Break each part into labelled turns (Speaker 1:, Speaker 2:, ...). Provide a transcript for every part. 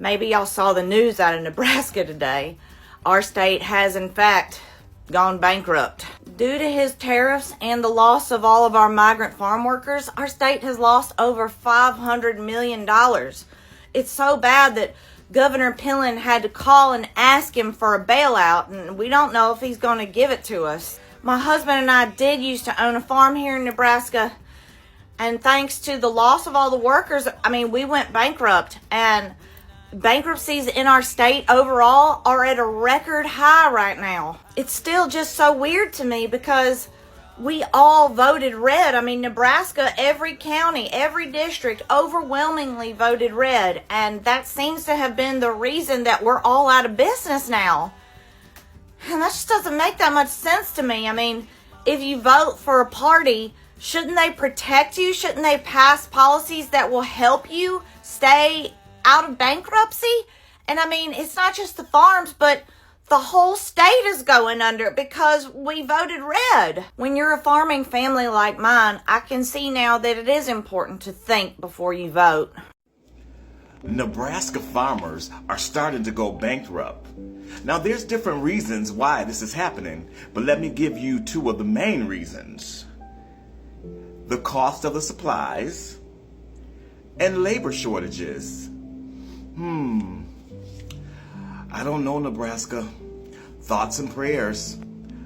Speaker 1: Maybe y'all saw the news out of Nebraska today. Our state has, in fact, gone bankrupt. Due to his tariffs and the loss of all of our migrant farm workers, our state has lost over $500 million. It's so bad that Governor Pillen had to call and ask him for a bailout, and we don't know if he's going to give it to us. My husband and I did used to own a farm here in Nebraska, and thanks to the loss of all the workers, we went bankrupt, and bankruptcies in our state overall are at a record high right now. It's still just so weird to me because we all voted red. Nebraska, every county, every district overwhelmingly voted red, and that seems to have been the reason that we're all out of business now. And that just doesn't make that much sense to me. If you vote for a party, shouldn't they protect you? Shouldn't they pass policies that will help you stay out of bankruptcy? And it's not just the farms, but the whole state is going under because we voted red. When you're a farming family like mine, I can see now that it is important to think before you vote.
Speaker 2: Nebraska farmers are starting to go bankrupt. Now, there's different reasons why this is happening, but let me give you two of the main reasons. The cost of the supplies and labor shortages. I don't know, Nebraska. Thoughts and prayers.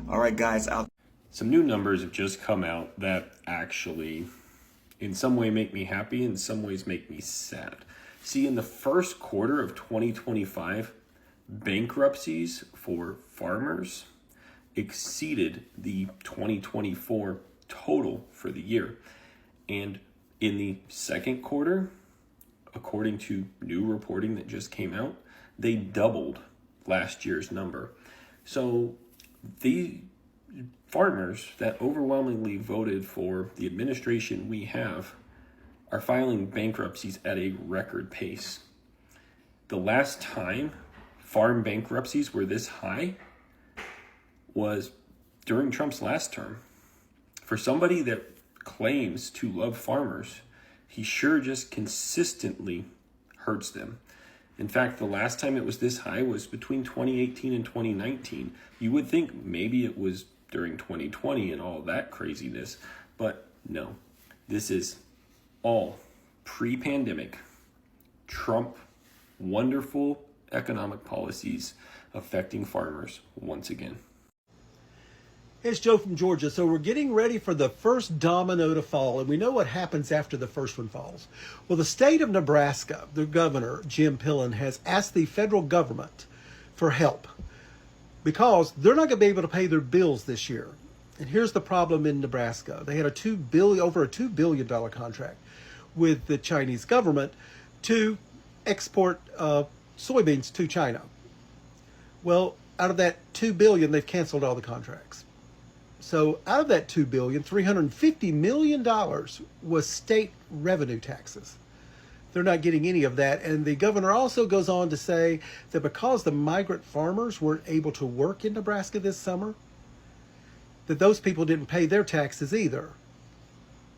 Speaker 2: All right, guys, out.
Speaker 3: Some new numbers have just come out that actually, in some way, make me happy, in some ways make me sad. See, in the first quarter of 2025, bankruptcies for farmers exceeded the 2024 total for the year. And in the second quarter, according to new reporting that just came out, they doubled last year's number. So the farmers that overwhelmingly voted for the administration we have are filing bankruptcies at a record pace. The last time farm bankruptcies were this high was during Trump's last term. For somebody that claims to love farmers, he sure just consistently hurts them. In fact, the last time it was this high was between 2018 and 2019. You would think maybe it was during 2020 and all that craziness, but no. This is all pre-pandemic Trump wonderful economic policies affecting farmers once again.
Speaker 4: It's Joe from Georgia. So we're getting ready for the first domino to fall, and we know what happens after the first one falls. Well, the state of Nebraska, the governor, Jim Pillen, has asked the federal government for help because they're not going to be able to pay their bills this year. And here's the problem in Nebraska. They had over a $2 billion contract with the Chinese government to export soybeans to China. Well, out of that $2 billion, they've canceled all the contracts. So out of that $2 billion, $350 million was state revenue taxes. They're not getting any of that. And the governor also goes on to say that because the migrant farmers weren't able to work in Nebraska this summer, that those people didn't pay their taxes either.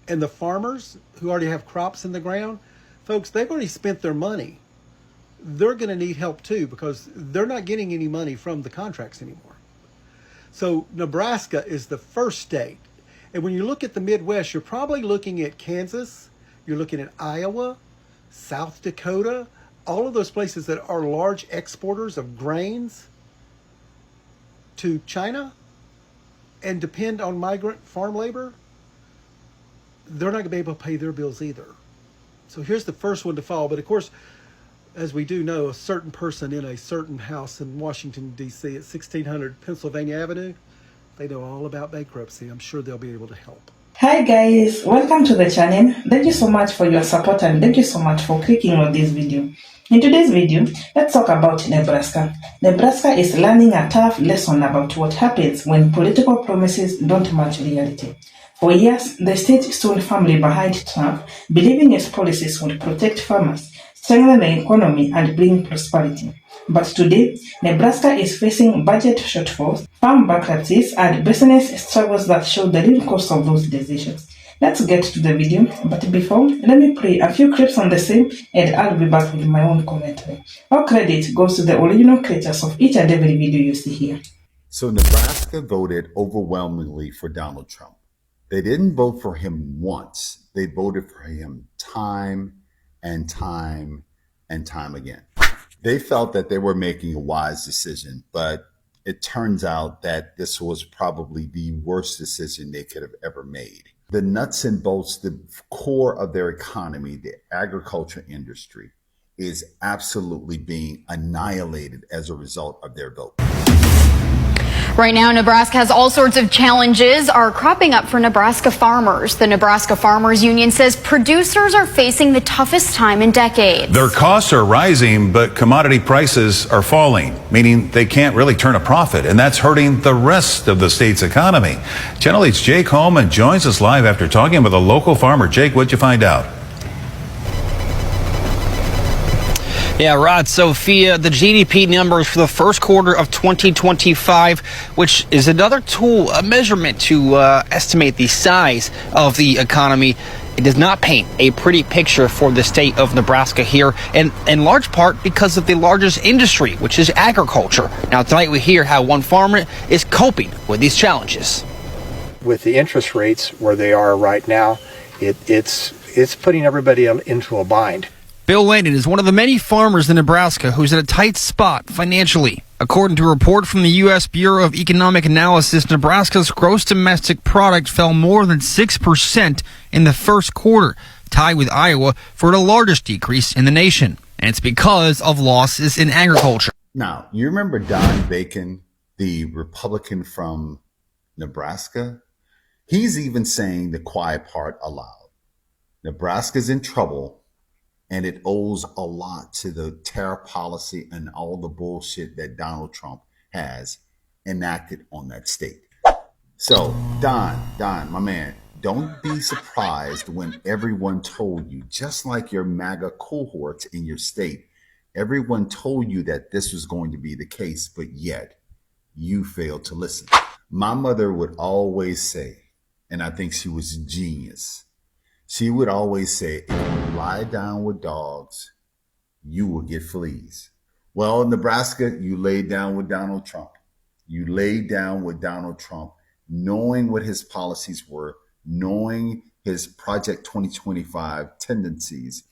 Speaker 4: And the farmers who already have crops in the ground, folks, they've already spent their money. They're going to need help too because they're not getting any money from the contracts anymore. So Nebraska is the first state. And when you look at the Midwest, you're probably looking at Kansas, you're looking at Iowa, South Dakota, all of those places that are large exporters of grains to China and depend on migrant farm labor. They're not going to be able to pay their bills either. So here's the first one to fall. But of course, as we do know, a certain person in a certain house in Washington, D.C. at 1600 Pennsylvania Avenue, they know all about bankruptcy. I'm sure they'll be able to help.
Speaker 5: Hi guys, welcome to the channel. Thank you so much for your support and thank you so much for clicking on this video. In today's video, let's talk about Nebraska. Nebraska is learning a tough lesson about what happens when political promises don't match reality. For years, the state stood firmly behind Trump, believing his policies would protect farmers, strengthen the economy, and bring prosperity. But today, Nebraska is facing budget shortfalls, farm bankruptcies, and business struggles that show the real cost of those decisions. Let's get to the video, but before, let me play a few clips on the same and I'll be back with my own commentary. All credit goes to the original creators of each and every video you see here.
Speaker 6: So Nebraska voted overwhelmingly for Donald Trump. They didn't vote for him once. They voted for him time and time and time again. They felt that they were making a wise decision, but it turns out that this was probably the worst decision they could have ever made. The nuts and bolts, the core of their economy, the agriculture industry, is absolutely being annihilated as a result of their vote.
Speaker 7: Right now, Nebraska has all sorts of challenges are cropping up for Nebraska farmers. The Nebraska Farmers Union says producers are facing the toughest time in decades.
Speaker 8: Their costs are rising, but commodity prices are falling, meaning they can't really turn a profit, and that's hurting the rest of the state's economy. Channel 8's Jake Holman joins us live after talking with a local farmer. Jake, what'd you find out?
Speaker 9: Yeah, Rod, Sophia, the GDP numbers for the first quarter of 2025, which is another tool, a measurement to estimate the size of the economy. It does not paint a pretty picture for the state of Nebraska here, and in large part because of the largest industry, which is agriculture. Now, tonight we hear how one farmer is coping with these challenges.
Speaker 10: With the interest rates where they are right now, it's putting everybody into a bind.
Speaker 9: Bill Landon is one of the many farmers in Nebraska who's in a tight spot financially. According to a report from the U.S. Bureau of Economic Analysis, Nebraska's gross domestic product fell more than 6% in the first quarter, tied with Iowa for the largest decrease in the nation. And it's because of losses in agriculture.
Speaker 6: Now, you remember Don Bacon, the Republican from Nebraska? He's even saying the quiet part aloud. Nebraska's in trouble, and it owes a lot to the tariff policy and all the bullshit that Donald Trump has enacted on that state. So, Don, my man, don't be surprised when everyone told you, just like your MAGA cohorts in your state, everyone told you that this was going to be the case, but yet you failed to listen. My mother would always say, and I think she was a genius, she would always say, if you lie down with dogs, you will get fleas. Well, in Nebraska, you laid down with Donald Trump. You laid down with Donald Trump, knowing what his policies were, knowing his Project 2025 tendencies,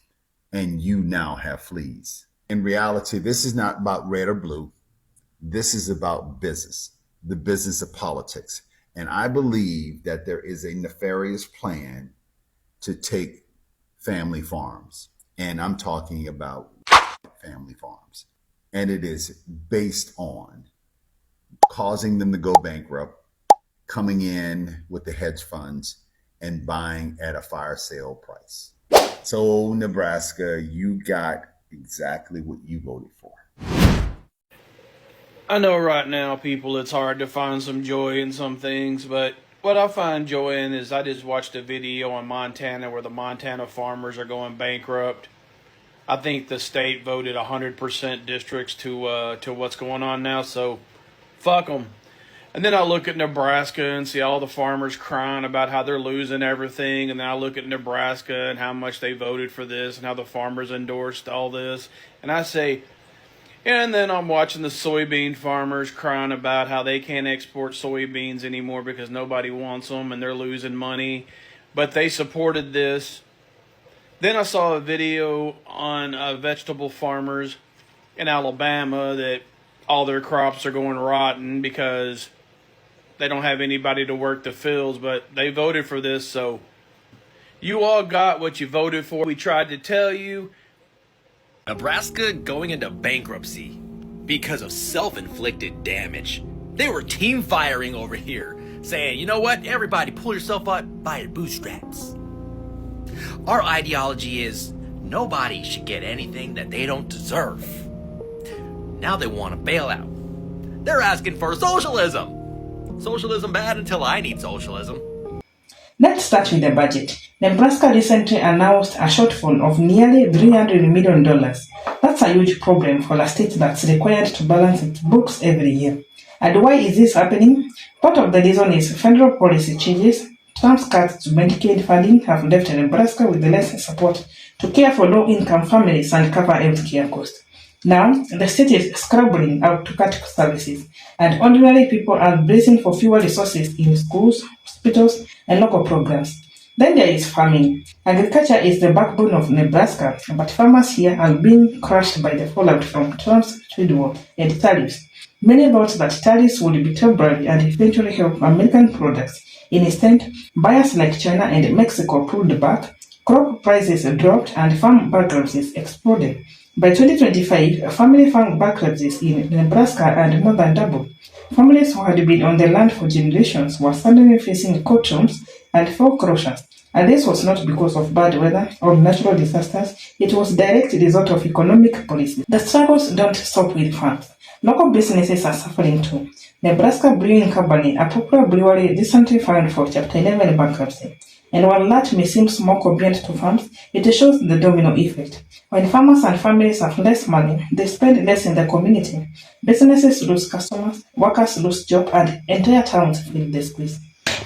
Speaker 6: and you now have fleas. In reality, this is not about red or blue. This is about business, the business of politics. And I believe that there is a nefarious plan to take family farms. And I'm talking about family farms. And it is based on causing them to go bankrupt, coming in with the hedge funds, and buying at a fire sale price. So Nebraska, you got exactly what you voted for.
Speaker 11: I know right now, people, it's hard to find some joy in some things, but what I find joy in is I just watched a video on Montana where the Montana farmers are going bankrupt. I think the state voted 100% districts to what's going on now, so fuck them. And then I look at Nebraska and see all the farmers crying about how they're losing everything, and then I look at Nebraska and how much they voted for this and how the farmers endorsed all this, and I say, and then I'm watching the soybean farmers crying about how they can't export soybeans anymore because nobody wants them and they're losing money. But they supported this. Then I saw a video on vegetable farmers in Alabama that all their crops are going rotten because they don't have anybody to work the fields, but they voted for this. So you all got what you voted for. We tried to tell you.
Speaker 12: Nebraska going into bankruptcy because of self-inflicted damage. They were team firing over here, saying, you know what, everybody pull yourself up by your bootstraps. Our ideology is nobody should get anything that they don't deserve. Now they want a bailout. They're asking for socialism. Socialism bad until I need socialism.
Speaker 5: Let's start with the budget. Nebraska recently announced a shortfall of nearly $300 million. That's a huge problem for a state that's required to balance its books every year. And why is this happening? Part of the reason is federal policy changes Trump's cuts to Medicaid funding have left Nebraska with less support to care for low-income families and cover health care costs. Now, the state is scrambling out to cut services, and ordinary people are bracing for fewer resources in schools, hospitals, and local programs. Then there is farming. Agriculture is the backbone of Nebraska, but farmers here are being crushed by the fallout from Trump's trade war and tariffs. Many thought that tariffs would be temporary and eventually help American products. Instead, buyers like China and Mexico pulled back, crop prices dropped, and farm bankruptcies exploded. By 2025, family farm bankruptcies in Nebraska had more than doubled. Families who had been on the land for generations were suddenly facing courtrooms and foreclosures. And this was not because of bad weather or natural disasters, it was a direct result of economic policy. The struggles don't stop with farms. Local businesses are suffering too. Nebraska Brewing Company, a popular brewery, recently filed for Chapter 11 bankruptcy. And while that may seem more convenient to farms, it shows the domino effect. When farmers and families have less money, they spend less in the community. Businesses lose customers, workers lose jobs, and entire towns feel the squeeze.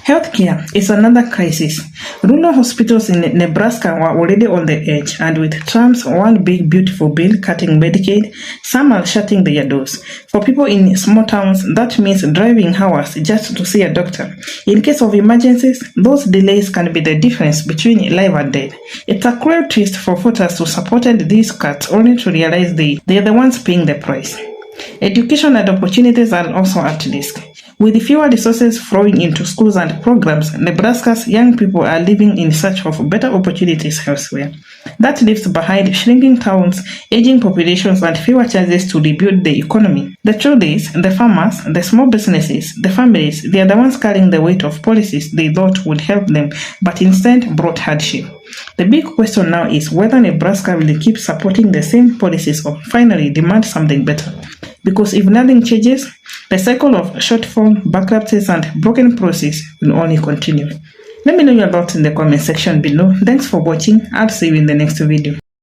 Speaker 5: Healthcare is another crisis. Rural hospitals in Nebraska were already on the edge, and with Trump's one big beautiful bill cutting Medicaid, some are shutting their doors. For people in small towns, that means driving hours just to see a doctor. In case of emergencies, those delays can be the difference between life and death. It's a cruel twist for voters who supported these cuts only to realize they are the ones paying the price. Education and opportunities are also at risk. With fewer resources flowing into schools and programs, Nebraska's young people are living in search of better opportunities elsewhere. That leaves behind shrinking towns, aging populations, and fewer chances to rebuild the economy. The truth is, the farmers, the small businesses, the families, they are the ones carrying the weight of policies they thought would help them, but instead brought hardship. The big question now is whether Nebraska will keep supporting the same policies or finally demand something better. Because if nothing changes, the cycle of shortfall, bankruptcies, and broken process will only continue. Let me know your thoughts in the comment section below. Thanks for watching. I'll see you in the next video.